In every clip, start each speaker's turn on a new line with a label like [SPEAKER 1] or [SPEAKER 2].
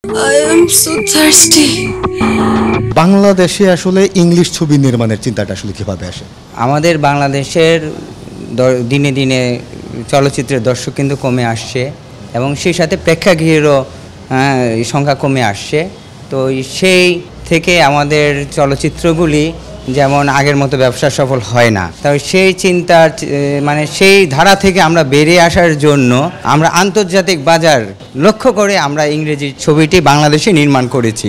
[SPEAKER 1] I am so thirsty.
[SPEAKER 2] বাংলাদেশে আসলে English ছবি নির্মাণের চিন্তাটা আসলে কিভাবে আসে?
[SPEAKER 3] আমাদের বাংলাদেশের দিনে দিনে চলচ্চিত্রের দর্শক কিন্তু কমে আসছে এবং সেই সাথে প্রেক্ষাগৃহেরও সংখ্যা কমে আসছে। তো সেই থেকে আমাদের চলচ্চিত্রগুলি যেমন আগের মতো ব্যবসা সফল হয় না। তবে সেই চিন্তার মানে সেই ধারা থেকে আমরা বেরিয়ে আসার জন্য আমরা আন্তর্জাতিক বাজার লক্ষ্য করে আমরা ইংরেজি ছবিটি বাংলাদেশে নির্মাণ করেছি।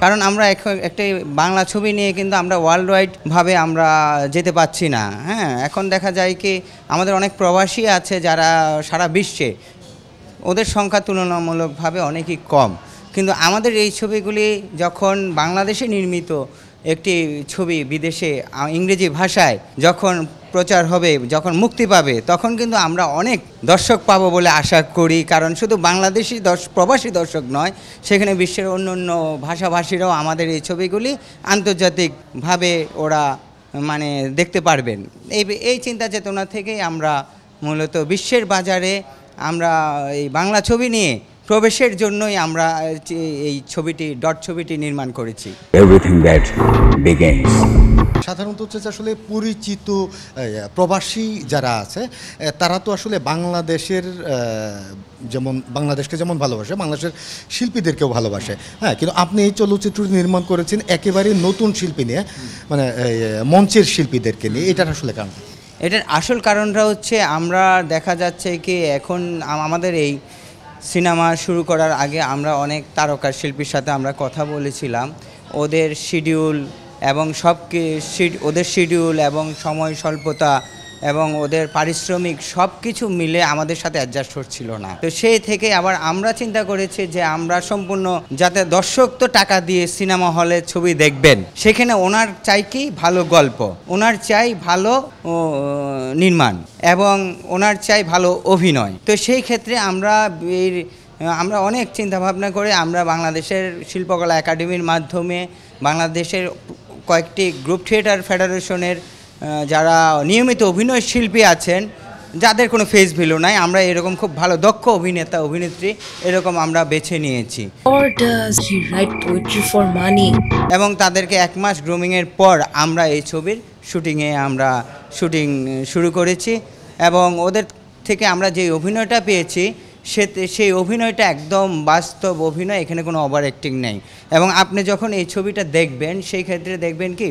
[SPEAKER 3] কারণ আমরা এখন একটা বাংলা ছবি নিয়ে কিন্তু আমরা ওয়ার্ল্ড ওয়াইড ভাবে আমরা যেতে পাচ্ছি না। হ্যাঁ, এখন দেখা যায় কি আমাদের অনেক প্রবাসী আছে যারা সারা বিশ্বে, ওদের সংখ্যা তুলনামূলকভাবে অনেকই কম, কিন্তু আমাদের এই ছবিগুলি যখন বাংলাদেশে নির্মিত একটি ছবি বিদেশে ইংরেজি ভাষায় যখন প্রচার হবে, যখন মুক্তি পাবে, তখন কিন্তু আমরা অনেক দর্শক পাবো বলে আশা করি। কারণ শুধু বাংলাদেশি প্রবাসী দর্শক নয়, সেখানে বিশ্বের অন্য অন্য ভাষাভাষীরাও আমাদের এই ছবিগুলি আন্তর্জাতিকভাবে ওরা মানে দেখতে পারবেন। এই চিন্তা চেতনা থেকেই আমরা মূলত বিশ্বের বাজারে আমরা এই বাংলা ছবি নিয়ে প্রবেশের জন্যই আমরা এই ছবিটি নির্মাণ করেছি।
[SPEAKER 2] সাধারণত হচ্ছে আসলে পরিচিত প্রবাসী যারা আছে তারা তো আসলে বাংলাদেশের বাংলাদেশকে যেমন ভালোবাসে, বাংলাদেশের শিল্পীদেরকেও ভালোবাসে। হ্যাঁ, কিন্তু আপনি এই চলচ্চিত্রটি নির্মাণ করেছেন একেবারে নতুন শিল্পী নিয়ে, মানে মঞ্চের শিল্পীদেরকে নিয়ে। এটার আসলে কারণ,
[SPEAKER 3] এটার আসল কারণটা হচ্ছে আমরা দেখা যাচ্ছে কি এখন আমাদের এই সিনেমা শুরু করার আগে আমরা অনেক তারকা শিল্পীর সাথে আমরা কথা বলেছিলাম। ওদের শিডিউল এবং ওদের শিডিউল এবং সময় স্বল্পতা এবং ওদের পারিশ্রমিক সব কিছু মিলে আমাদের সাথে অ্যাডজাস্ট হচ্ছিল না। তো সেই থেকে আবার আমরা চিন্তা করেছি যে আমরা সম্পূর্ণ, যাতে দর্শক তো টাকা দিয়ে সিনেমা হলে ছবি দেখবেন, সেখানে ওনার চাই কি ভালো গল্প, ওনার চাই ভালো নির্মাণ এবং ওনার চাই ভালো অভিনয়। তো সেই ক্ষেত্রে আমরা অনেক চিন্তাভাবনা করে আমরা বাংলাদেশের শিল্পকলা একাডেমির মাধ্যমে বাংলাদেশের কয়েকটি গ্রুপ থিয়েটার ফেডারেশনের যারা নিয়মিত অভিনয় শিল্পী আছেন, যাদের কোনো ফেস ভ্যালু নাই, আমরা এরকম খুব ভালো দক্ষ অভিনেতা অভিনেত্রী এরকম আমরা বেছে নিয়েছি। এবং তাদেরকে 1 মাস গ্রুমিংয়ের পর আমরা এই ছবির শুটিং শুরু করেছি এবং ওদের থেকে আমরা যে অভিনয়টা পেয়েছি সেই অভিনয়টা একদম বাস্তব অভিনয়, এখানে কোনো ওভার অ্যাক্টিং নেই। এবং আপনি যখন এই ছবিটা দেখবেন সেই ক্ষেত্রে দেখবেন কি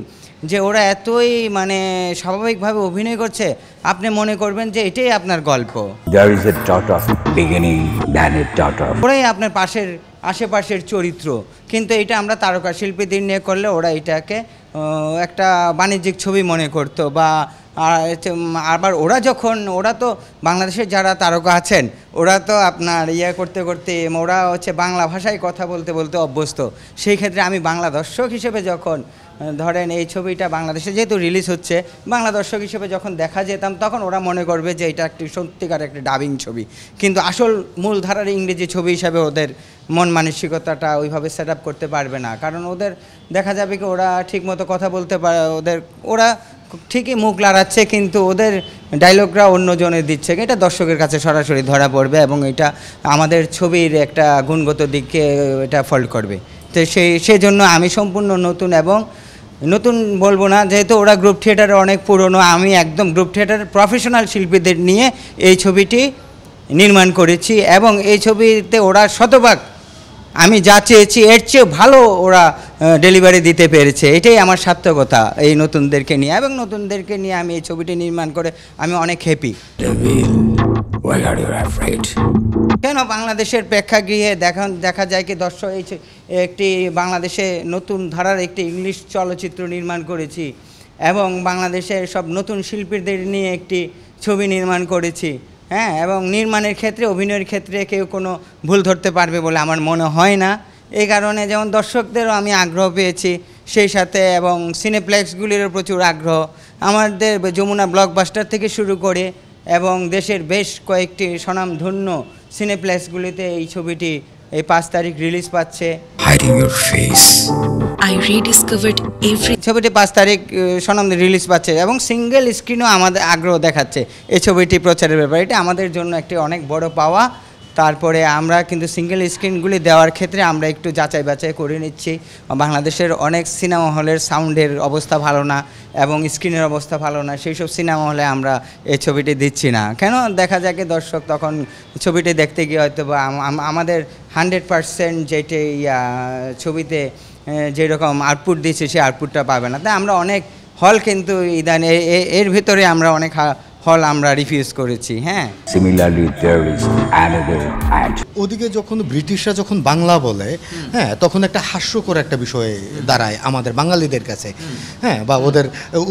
[SPEAKER 3] যে ওরা এতই মানে স্বাভাবিকভাবে অভিনয় করছে, আপনি মনে করবেন যে এটাই আপনার গল্প। ওরাই আপনার আশেপাশের চরিত্র, কিন্তু এটা আমরা তারকা শিল্পীদের নিয়ে করলে ওরা এটাকে একটা বাণিজ্যিক ছবি মনে করতো। বা আবার ওরা তো বাংলাদেশের যারা তারকা আছেন ওরা তো আপনার করতে করতে ওরা হচ্ছে বাংলা ভাষায় কথা বলতে বলতে অভ্যস্ত। সেই ক্ষেত্রে আমি বাংলা দর্শক হিসেবে যখন ধরেন এই ছবিটা বাংলাদেশে যেহেতু রিলিজ হচ্ছে, বাংলা দর্শক হিসেবে যখন দেখা যেতাম তখন ওরা মনে করবে যে এটা একটি সত্যিকার একটি ডাবিং ছবি, কিন্তু আসল মূলধারার ইংরেজি ছবি হিসাবে ওদের মন মানসিকতাটা ওইভাবে সেট আপ করতে পারবে না। কারণ ওদের দেখা যাবে কি ওরা ঠিকমতো কথা বলতে পারে, ওরা ঠিকই মুখ লড়াচ্ছে কিন্তু ওদের ডায়লগরা অন্যজনের দিচ্ছে, এটা দর্শকের কাছে সরাসরি ধরা পড়বে এবং এটা আমাদের ছবির একটা গুণগত দিককে এটা ফল্ট করবে। তো সেই জন্য আমি সম্পূর্ণ নতুন বলবো না, যেহেতু ওরা গ্রুপ থিয়েটারে অনেক পুরনো, আমি একদম গ্রুপ থিয়েটারের প্রফেশনাল শিল্পীদের নিয়ে এই ছবিটি নির্মাণ করেছি এবং এই ছবিতে ওরা শতভাগ আমি যা চেয়েছি এর চেয়েও ভালো ওরা ডেলিভারি দিতে পেরেছে। এটাই আমার সার্থকতা এই নতুনদেরকে নিয়ে, এবং নতুনদেরকে নিয়ে আমি এই ছবিটি নির্মাণ করে আমি অনেক হ্যাপি। কেন বাংলাদেশের প্রেক্ষাগৃহে দেখা যায় কি দর্শক একটি বাংলাদেশে নতুন ধারার একটি ইংলিশ চলচ্চিত্র নির্মাণ করেছি এবং বাংলাদেশের সব নতুন শিল্পীদের নিয়ে একটি ছবি নির্মাণ করেছি। হ্যাঁ, এবং নির্মাণের ক্ষেত্রে অভিনয়ের ক্ষেত্রে কেউ কোনো ভুল ধরতে পারবে বলে আমার মনে হয় না। এই কারণে যেমন দর্শকদেরও আমি আগ্রহ পেয়েছি সেই সাথে, এবং সিনেপ্লেক্সগুলিরও প্রচুর আগ্রহ, আমাদের যমুনা ব্লকবাস্টার থেকে শুরু করে এবং দেশের বেশ কয়েকটি স্বনামধন্য সিনেপ্লেক্সগুলিতে এই ছবিটি এই 5 তারিখ রিলিজ পাচ্ছে। ছবিটি 5 তারিখ স্বনামধন্য রিলিজ পাচ্ছে এবং সিঙ্গেল স্ক্রিনও আমাদের আগ্রহ দেখাচ্ছে এই ছবিটি প্রচারের ব্যাপারে। এটা আমাদের জন্য একটি অনেক বড় পাওয়া। তারপরে আমরা কিন্তু সিঙ্গেল স্ক্রিনগুলি দেওয়ার ক্ষেত্রে আমরা একটু যাচাই বাছাই করে নিচ্ছি। বাংলাদেশের অনেক সিনেমা হলের সাউন্ডের অবস্থা ভালো না এবং স্ক্রিনের অবস্থা ভালো না, সেই সব সিনেমা হলে আমরা এই ছবিটি দিচ্ছি না। কেন দেখা যায় কি দর্শক তখন ছবিটি দেখতে গিয়ে হয়তো বা আমাদের 100% যেটি ছবিতে যেরকম আউটপুট দিচ্ছে সেই আউটপুটটা পাবে না। তাই আমরা অনেক হল কিন্তু এর ভিতরে আমরা অনেক হল আমরা রিফিউজ করেছি। হ্যাঁ,
[SPEAKER 4] Similarly, there is another ad.
[SPEAKER 2] ওদিকে যখন ব্রিটিশরা যখন বাংলা বলে, হ্যাঁ, তখন একটা হাস্যকর একটা বিষয় দাঁড়ায় আমাদের বাঙালিদের কাছে, হ্যাঁ, বা ওদের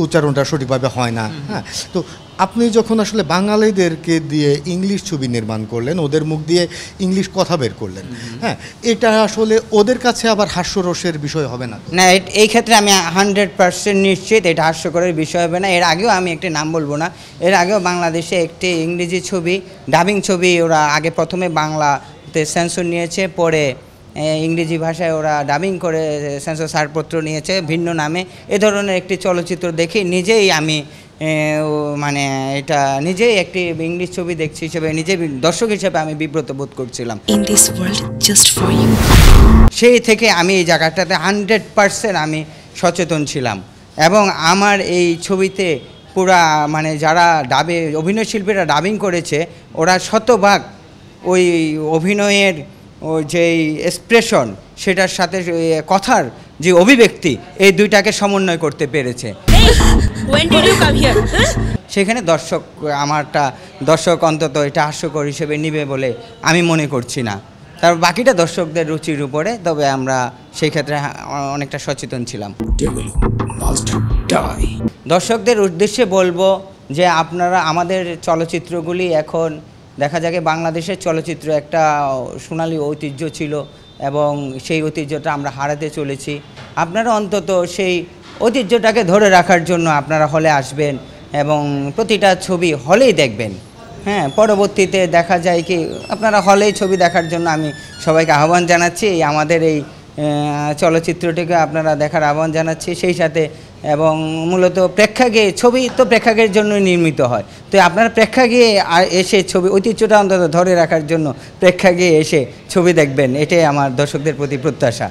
[SPEAKER 2] উচ্চারণটা সঠিকভাবে হয় না। হ্যাঁ, তো আপনি যখন আসলে বাঙালিদেরকে দিয়ে ইংলিশ ছবি নির্মাণ করলেন, ওদের মুখ দিয়ে ইংলিশ কথা বের করলেন, হ্যাঁ, এটা আসলে ওদের কাছে আবার হাস্যরসের বিষয় হবে না?
[SPEAKER 3] না, এই ক্ষেত্রে আমি 100% নিশ্চিত এটা হাস্যকরের বিষয় হবে না। এর আগেও আমি একটি নাম বলবো না, এর আগেও বাংলাদেশে একটি ইংরেজি ছবি ডাবিং ছবি ওরা আগে প্রথমে বাংলাতে সেন্সর নিয়েছে, পরে ইংরেজি ভাষায় ওরা ডাবিং করে সেন্সর ছাড়পত্র নিয়েছে ভিন্ন নামে। এ ধরনের একটি চলচ্চিত্র দেখি নিজেই আমি মানে এটা নিজেই একটি ইংলিশ ছবি দেখছি হিসেবে নিজেই দর্শক হিসেবে আমি বিব্রত বোধ করছিলাম।
[SPEAKER 1] In this world, just for you.
[SPEAKER 3] সেই থেকে আমি এই জায়গাটাতে 100% আমি সচেতন ছিলাম এবং আমার এই ছবিতে পুরা মানে যারা অভিনয় শিল্পীরা ডাবিং করেছে ওরা শতভাগ ওই অভিনয়ের ওই যেই এক্সপ্রেশন সেটার সাথে কথার যে অভিব্যক্তি এই দুইটাকে সমন্বয় করতে পেরেছে।
[SPEAKER 5] When did you come here?
[SPEAKER 3] সেখানে দর্শক অন্তত এটা হাস্যকর হিসেবে নিবে বলে আমি মনে করছি না। তারপর বাকিটা দর্শকদের রুচির উপরে, তবে আমরা সেই ক্ষেত্রে অনেকটা সচেতন ছিলাম।
[SPEAKER 4] Devil must die.
[SPEAKER 3] দর্শকদের উদ্দেশ্যে বলবো যে আপনারা আমাদের চলচ্চিত্রগুলি এখন দেখা যায় বাংলাদেশের চলচ্চিত্র একটা সোনালী ঐতিহ্য ছিল এবং সেই ঐতিহ্যটা আমরা হারাতে চলেছি। আপনারা অন্তত সেই ঐতিহ্যটাকে ধরে রাখার জন্য আপনারা হলে আসবেন এবং প্রতিটা ছবি হলেই দেখবেন। হ্যাঁ, পরবর্তীতে দেখা যায় কি আপনারা হলেই ছবি দেখার জন্য আমি সবাইকে আহ্বান জানাচ্ছি। আমাদের এই চলচ্চিত্রটিকে আপনারা দেখার আহ্বান জানাচ্ছি সেই সাথে, এবং মূলত প্রেক্ষাগৃহে ছবি তো প্রেক্ষাগৃহের জন্য নির্মিত হয়, তো আপনারা প্রেক্ষাগৃহে এসে ছবি ঐতিহ্যটা অন্তত ধরে রাখার জন্য প্রেক্ষাগৃহে এসে ছবি দেখবেন, এটাই আমার দর্শকদের প্রতি প্রত্যাশা।